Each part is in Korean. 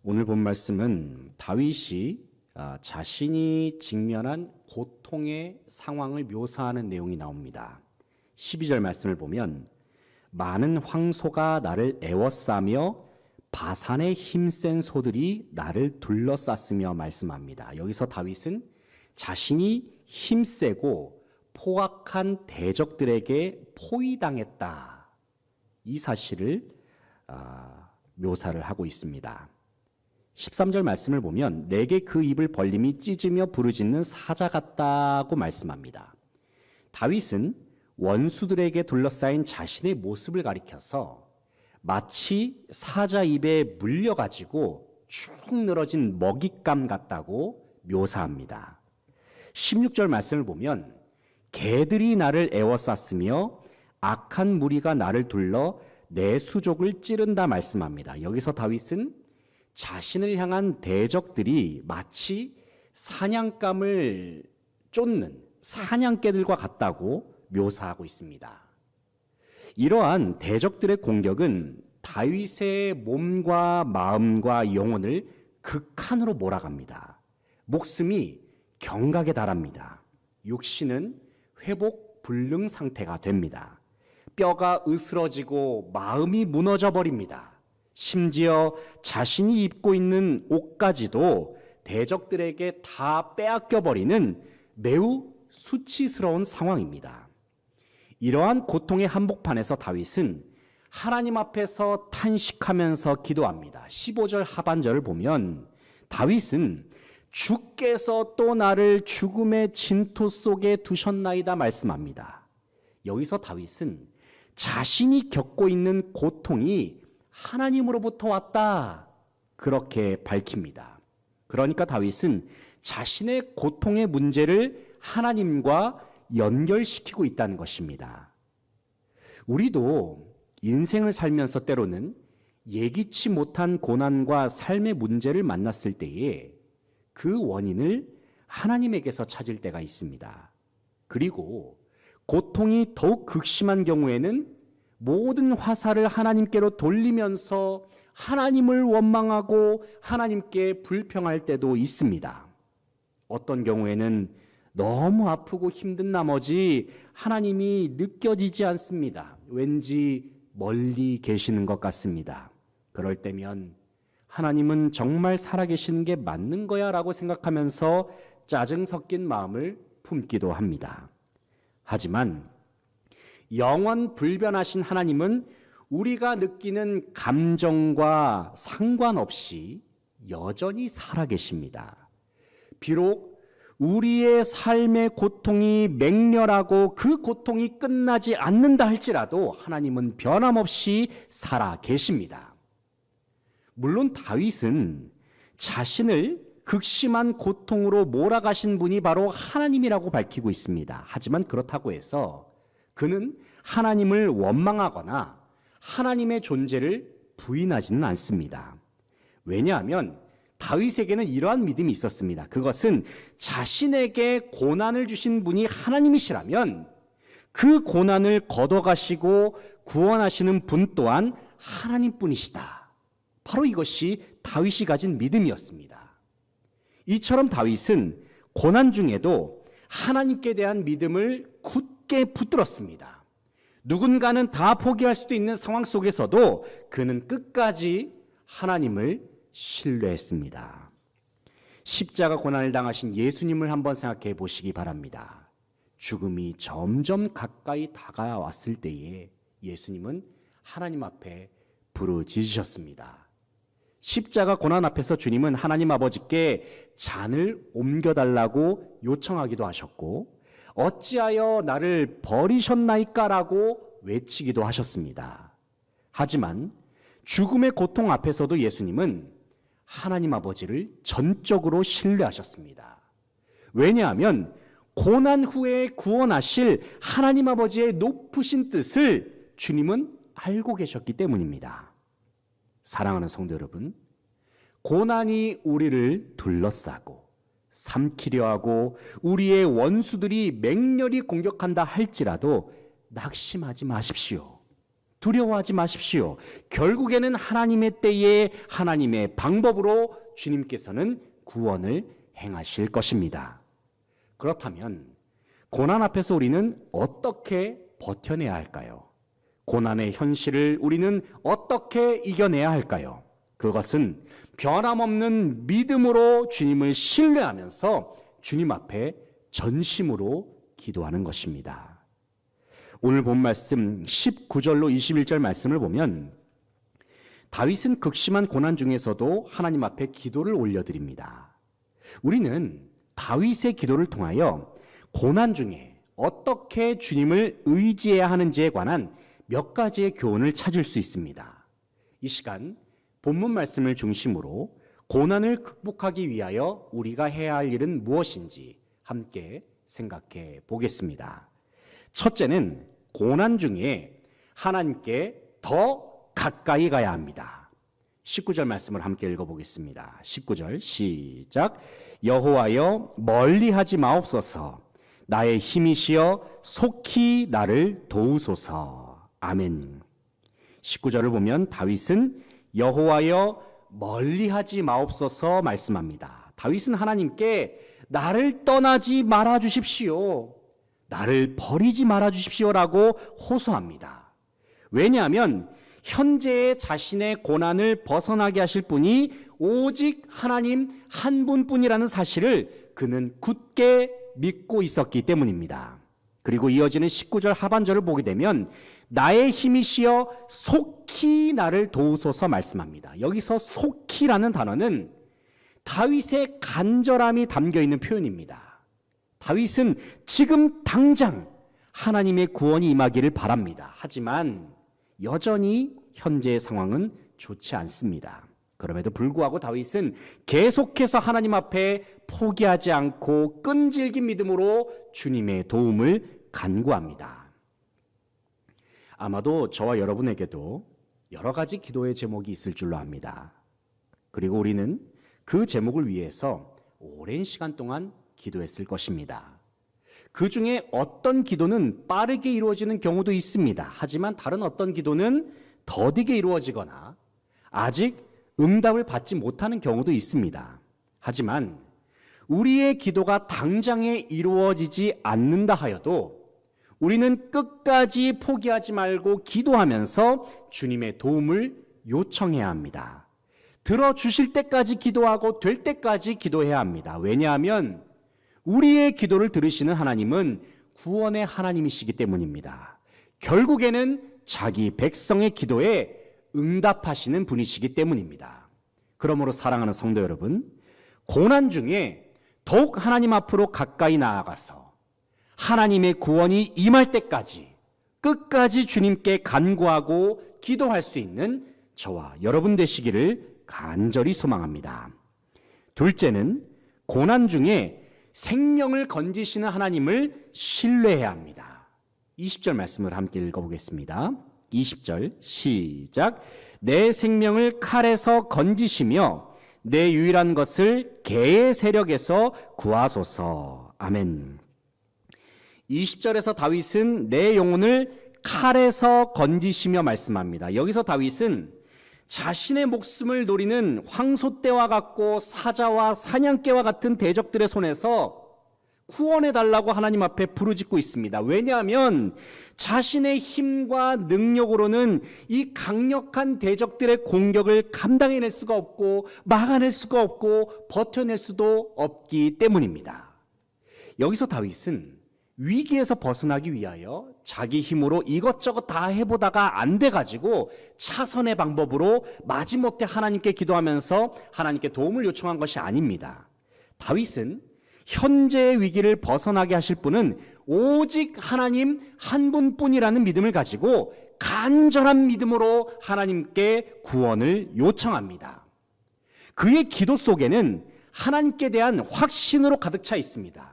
오늘 본 말씀은 다윗이 자신이 직면한 고통의 상황을 묘사하는 내용이 나옵니다. 12절 말씀을 보면 많은 황소가 나를 애워싸며 바산의 힘센 소들이 나를 둘러쌌으며 말씀합니다. 여기서 다윗은 자신이 힘세고 포악한 대적들에게 포위당했다, 이 사실을 묘사를 하고 있습니다. 13절 말씀을 보면 내게 그 입을 벌림이 찢으며 부르짖는 사자 같다고 말씀합니다. 다윗은 원수들에게 둘러싸인 자신의 모습을 가리켜서 마치 사자 입에 물려가지고 쭉 늘어진 먹잇감 같다고 묘사합니다. 16절 말씀을 보면 개들이 나를 애워쌌으며 악한 무리가 나를 둘러 내 수족을 찌른다 말씀합니다. 여기서 다윗은 자신을 향한 대적들이 마치 사냥감을 쫓는 사냥개들과 같다고 묘사하고 있습니다. 이러한 대적들의 공격은 다윗의 몸과 마음과 영혼을 극한으로 몰아갑니다. 목숨이 경각에 달합니다. 육신은 회복 불능 상태가 됩니다. 뼈가 으스러지고 마음이 무너져 버립니다. 심지어 자신이 입고 있는 옷까지도 대적들에게 다 빼앗겨 버리는 매우 수치스러운 상황입니다. 이러한 고통의 한복판에서 다윗은 하나님 앞에서 탄식하면서 기도합니다. 15절 하반절을 보면 다윗은 주께서 또 나를 죽음의 진토 속에 두셨나이다 말씀합니다. 여기서 다윗은 자신이 겪고 있는 고통이 하나님으로부터 왔다, 그렇게 밝힙니다. 그러니까 다윗은 자신의 고통의 문제를 하나님과 연결시키고 있다는 것입니다. 우리도 인생을 살면서 때로는 예기치 못한 고난과 삶의 문제를 만났을 때에 그 원인을 하나님에게서 찾을 때가 있습니다. 그리고 고통이 더욱 극심한 경우에는 모든 화살을 하나님께로 돌리면서 하나님을 원망하고 하나님께 불평할 때도 있습니다. 어떤 경우에는 너무 아프고 힘든 나머지 하나님이 느껴지지 않습니다. 왠지 멀리 계시는 것 같습니다. 그럴 때면 하나님은 정말 살아계시는 게 맞는 거야 라고 생각하면서 짜증 섞인 마음을 품기도 합니다. 하지만 영원 불변하신 하나님은 우리가 느끼는 감정과 상관없이 여전히 살아계십니다. 비록 우리의 삶의 고통이 맹렬하고 그 고통이 끝나지 않는다 할지라도 하나님은 변함없이 살아계십니다. 물론 다윗은 자신을 극심한 고통으로 몰아가신 분이 바로 하나님이라고 밝히고 있습니다. 하지만 그렇다고 해서 그는 하나님을 원망하거나 하나님의 존재를 부인하지는 않습니다. 왜냐하면 다윗에게는 이러한 믿음이 있었습니다. 그것은 자신에게 고난을 주신 분이 하나님이시라면 그 고난을 걷어가시고 구원하시는 분 또한 하나님뿐이시다. 바로 이것이 다윗이 가진 믿음이었습니다. 이처럼 다윗은 고난 중에도 하나님께 대한 믿음을 굳게 붙들었습니다. 누군가는 다 포기할 수도 있는 상황 속에서도 그는 끝까지 하나님을 신뢰했습니다. 십자가 고난을 당하신 예수님을 한번 생각해 보시기 바랍니다. 죽음이 점점 가까이 다가왔을 때에 예수님은 하나님 앞에 부르짖으셨습니다. 십자가 고난 앞에서 주님은 하나님 아버지께 잔을 옮겨달라고 요청하기도 하셨고 어찌하여 나를 버리셨나이까라고 외치기도 하셨습니다. 하지만 죽음의 고통 앞에서도 예수님은 하나님 아버지를 전적으로 신뢰하셨습니다. 왜냐하면 고난 후에 구원하실 하나님 아버지의 높으신 뜻을 주님은 알고 계셨기 때문입니다. 사랑하는 성도 여러분, 고난이 우리를 둘러싸고 삼키려 하고 우리의 원수들이 맹렬히 공격한다 할지라도 낙심하지 마십시오. 두려워하지 마십시오. 결국에는 하나님의 때에 하나님의 방법으로 주님께서는 구원을 행하실 것입니다. 그렇다면 고난 앞에서 우리는 어떻게 버텨내야 할까요? 고난의 현실을 우리는 어떻게 이겨내야 할까요? 그것은 변함없는 믿음으로 주님을 신뢰하면서 주님 앞에 전심으로 기도하는 것입니다. 오늘 본 말씀 19절로 21절 말씀을 보면 다윗은 극심한 고난 중에서도 하나님 앞에 기도를 올려드립니다. 우리는 다윗의 기도를 통하여 고난 중에 어떻게 주님을 의지해야 하는지에 관한 몇 가지의 교훈을 찾을 수 있습니다. 이 시간 본문 말씀을 중심으로 고난을 극복하기 위하여 우리가 해야 할 일은 무엇인지 함께 생각해 보겠습니다. 첫째는 고난 중에 하나님께 더 가까이 가야 합니다. 19절 말씀을 함께 읽어보겠습니다. 19절 시작. 여호와여 멀리하지 마옵소서. 나의 힘이시여 속히 나를 도우소서. 아멘. 19절을 보면 다윗은 여호와여 멀리하지 마옵소서 말씀합니다. 다윗은 하나님께 나를 떠나지 말아 주십시오. 나를 버리지 말아 주십시오라고 호소합니다. 왜냐하면 현재의 자신의 고난을 벗어나게 하실 분이 오직 하나님 한 분뿐이라는 사실을 그는 굳게 믿고 있었기 때문입니다. 그리고 이어지는 19절 하반절을 보게 되면 나의 힘이시여 속히 나를 도우소서 말씀합니다. 여기서 속히라는 단어는 다윗의 간절함이 담겨있는 표현입니다. 다윗은 지금 당장 하나님의 구원이 임하기를 바랍니다. 하지만 여전히 현재의 상황은 좋지 않습니다. 그럼에도 불구하고 다윗은 계속해서 하나님 앞에 포기하지 않고 끈질긴 믿음으로 주님의 도움을 간구합니다. 아마도 저와 여러분에게도 여러 가지 기도의 제목이 있을 줄로 압니다. 그리고 우리는 그 제목을 위해서 오랜 시간 동안 기도했을 것입니다. 그 중에 어떤 기도는 빠르게 이루어지는 경우도 있습니다. 하지만 다른 어떤 기도는 더디게 이루어지거나 아직 응답을 받지 못하는 경우도 있습니다. 하지만 우리의 기도가 당장에 이루어지지 않는다 하여도 우리는 끝까지 포기하지 말고 기도하면서 주님의 도움을 요청해야 합니다. 들어주실 때까지 기도하고 될 때까지 기도해야 합니다. 왜냐하면 우리의 기도를 들으시는 하나님은 구원의 하나님이시기 때문입니다. 결국에는 자기 백성의 기도에 응답하시는 분이시기 때문입니다. 그러므로 사랑하는 성도 여러분, 고난 중에 더욱 하나님 앞으로 가까이 나아가서 하나님의 구원이 임할 때까지 끝까지 주님께 간구하고 기도할 수 있는 저와 여러분 되시기를 간절히 소망합니다. 둘째는 고난 중에 생명을 건지시는 하나님을 신뢰해야 합니다. 20절 말씀을 함께 읽어보겠습니다. 20절 시작. 내 생명을 칼에서 건지시며 내 유일한 것을 개의 세력에서 구하소서. 아멘. 20절에서 다윗은 내 영혼을 칼에서 건지시며 말씀합니다. 여기서 다윗은 자신의 목숨을 노리는 황소떼와 같고 사자와 사냥개와 같은 대적들의 손에서 구원해달라고 하나님 앞에 부르짖고 있습니다. 왜냐하면 자신의 힘과 능력으로는 이 강력한 대적들의 공격을 감당해낼 수가 없고 막아낼 수가 없고 버텨낼 수도 없기 때문입니다. 여기서 다윗은 위기에서 벗어나기 위하여 자기 힘으로 이것저것 다 해보다가 안 돼가지고 차선의 방법으로 마지못해 하나님께 기도하면서 하나님께 도움을 요청한 것이 아닙니다. 다윗은 현재의 위기를 벗어나게 하실 분은 오직 하나님 한 분뿐이라는 믿음을 가지고 간절한 믿음으로 하나님께 구원을 요청합니다. 그의 기도 속에는 하나님께 대한 확신으로 가득 차 있습니다.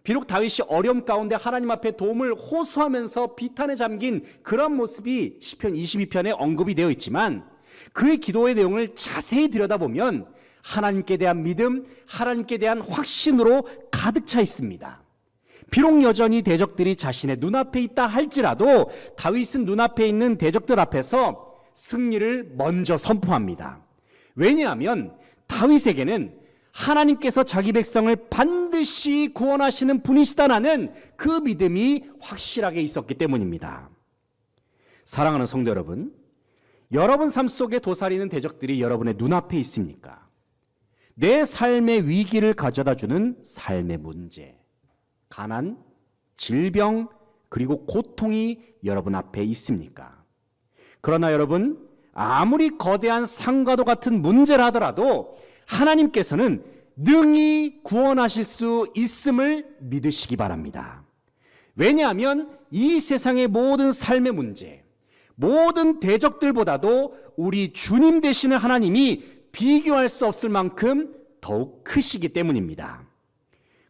비록 다윗이 어려움 가운데 하나님 앞에 도움을 호소하면서 비탄에 잠긴 그런 모습이 시편 22편에 언급이 되어 있지만 그의 기도의 내용을 자세히 들여다보면 하나님께 대한 믿음, 하나님께 대한 확신으로 가득 차 있습니다. 비록 여전히 대적들이 자신의 눈앞에 있다 할지라도 다윗은 눈앞에 있는 대적들 앞에서 승리를 먼저 선포합니다. 왜냐하면 다윗에게는 하나님께서 자기 백성을 반드시 구원하시는 분이시다라는 그 믿음이 확실하게 있었기 때문입니다. 사랑하는 성도 여러분, 여러분 삶 속에 도사리는 대적들이 여러분의 눈앞에 있습니까? 내 삶의 위기를 가져다주는 삶의 문제, 가난, 질병, 그리고 고통이 여러분 앞에 있습니까? 그러나 여러분, 아무리 거대한 산과도 같은 문제라 하더라도 하나님께서는 능히 구원하실 수 있음을 믿으시기 바랍니다. 왜냐하면 이 세상의 모든 삶의 문제, 모든 대적들보다도 우리 주님 되시는 하나님이 비교할 수 없을 만큼 더욱 크시기 때문입니다.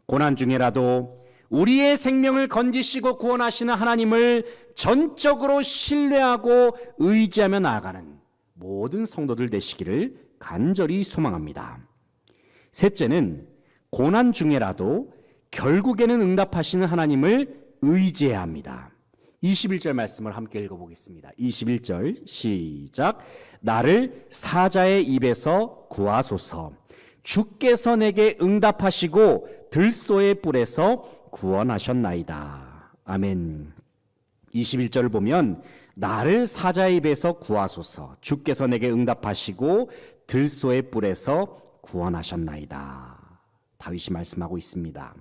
고난 중에라도 우리의 생명을 건지시고 구원하시는 하나님을 전적으로 신뢰하고 의지하며 나아가는 모든 성도들 되시기를 간절히 소망합니다. 셋째는 고난 중에라도 결국에는 응답하시는 하나님을 의지해야 합니다. 21절 말씀을 함께 읽어보겠습니다. 21절 시작. 나를 사자의 입에서 구하소서. 주께서 내게 응답하시고 들소의 뿔에서 구원하셨나이다. 아멘. 21절을 보면 나를 사자의 입에서 구하소서. 주께서 내게 응답하시고 들소의 뿔에서 구원하셨나이다. 다윗이 말씀하고 있습니다.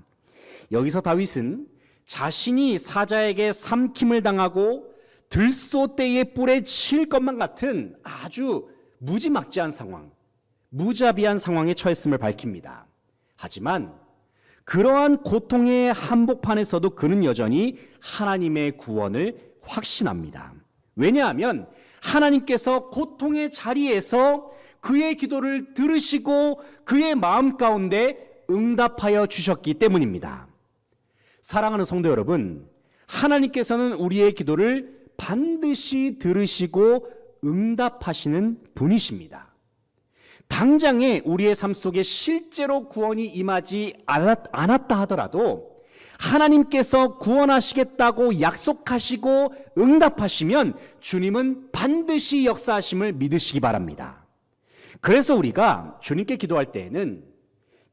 여기서 다윗은 자신이 사자에게 삼킴을 당하고 들소떼의 뿔에 칠 것만 같은 아주 무지막지한 상황, 무자비한 상황에 처했음을 밝힙니다. 하지만 그러한 고통의 한복판에서도 그는 여전히 하나님의 구원을 확신합니다. 왜냐하면 하나님께서 고통의 자리에서 그의 기도를 들으시고 그의 마음 가운데 응답하여 주셨기 때문입니다. 사랑하는 성도 여러분, 하나님께서는 우리의 기도를 반드시 들으시고 응답하시는 분이십니다. 당장에 우리의 삶 속에 실제로 구원이 임하지 않았다 하더라도 하나님께서 구원하시겠다고 약속하시고 응답하시면 주님은 반드시 역사하심을 믿으시기 바랍니다. 그래서 우리가 주님께 기도할 때에는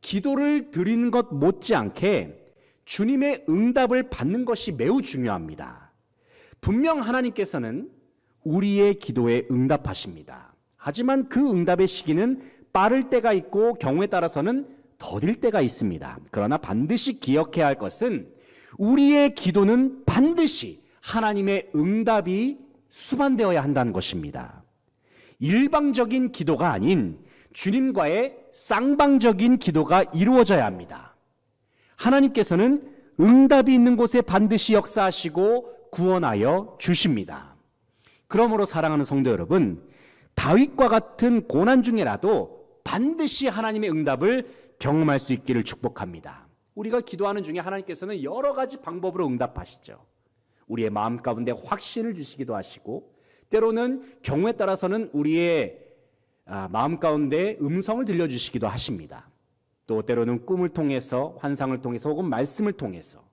기도를 드리는 것 못지않게 주님의 응답을 받는 것이 매우 중요합니다. 분명 하나님께서는 우리의 기도에 응답하십니다. 하지만 그 응답의 시기는 빠를 때가 있고 경우에 따라서는 더딜 때가 있습니다. 그러나 반드시 기억해야 할 것은 우리의 기도는 반드시 하나님의 응답이 수반되어야 한다는 것입니다. 일방적인 기도가 아닌 주님과의 쌍방적인 기도가 이루어져야 합니다. 하나님께서는 응답이 있는 곳에 반드시 역사하시고 구원하여 주십니다. 그러므로 사랑하는 성도 여러분, 다윗과 같은 고난 중에라도 반드시 하나님의 응답을 경험할 수 있기를 축복합니다. 우리가 기도하는 중에 하나님께서는 여러 가지 방법으로 응답하시죠. 우리의 마음 가운데 확신을 주시기도 하시고, 때로는 경우에 따라서는 우리의 마음 가운데 음성을 들려주시기도 하십니다. 또 때로는 꿈을 통해서, 환상을 통해서, 혹은 말씀을 통해서,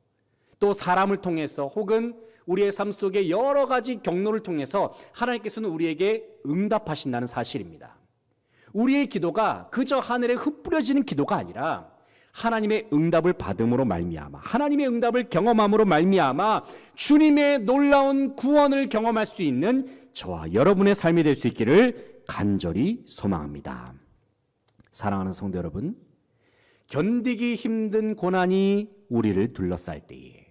또 사람을 통해서, 혹은 우리의 삶 속에 여러 가지 경로를 통해서 하나님께서는 우리에게 응답하신다는 사실입니다. 우리의 기도가 그저 하늘에 흩뿌려지는 기도가 아니라 하나님의 응답을 받음으로 말미암아, 하나님의 응답을 경험함으로 말미암아 주님의 놀라운 구원을 경험할 수 있는 저와 여러분의 삶이 될 수 있기를 간절히 소망합니다. 사랑하는 성도 여러분, 견디기 힘든 고난이 우리를 둘러쌀 때에,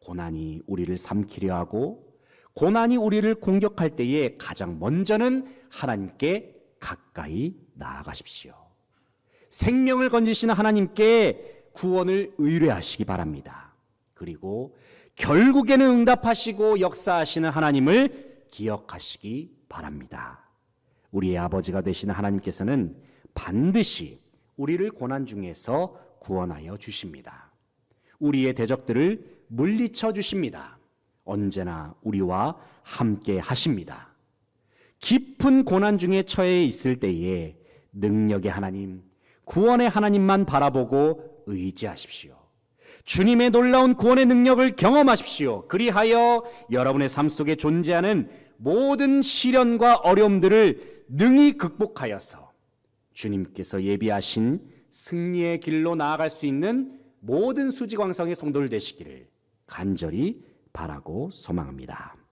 고난이 우리를 삼키려 하고 고난이 우리를 공격할 때에 가장 먼저는 하나님께 가까이 나아가십시오. 생명을 건지시는 하나님께 구원을 의뢰하시기 바랍니다. 그리고 결국에는 응답하시고 역사하시는 하나님을 기억하시기 바랍니다. 우리의 아버지가 되시는 하나님께서는 반드시 우리를 고난 중에서 구원하여 주십니다. 우리의 대적들을 물리쳐 주십니다. 언제나 우리와 함께 하십니다. 깊은 고난 중에 처해 있을 때에 능력의 하나님, 구원의 하나님만 바라보고 의지하십시오. 주님의 놀라운 구원의 능력을 경험하십시오. 그리하여 여러분의 삶 속에 존재하는 모든 시련과 어려움들을 능히 극복하여서 주님께서 예비하신 승리의 길로 나아갈 수 있는 모든 수지광성의 성도들 되시기를 간절히 바라고 소망합니다.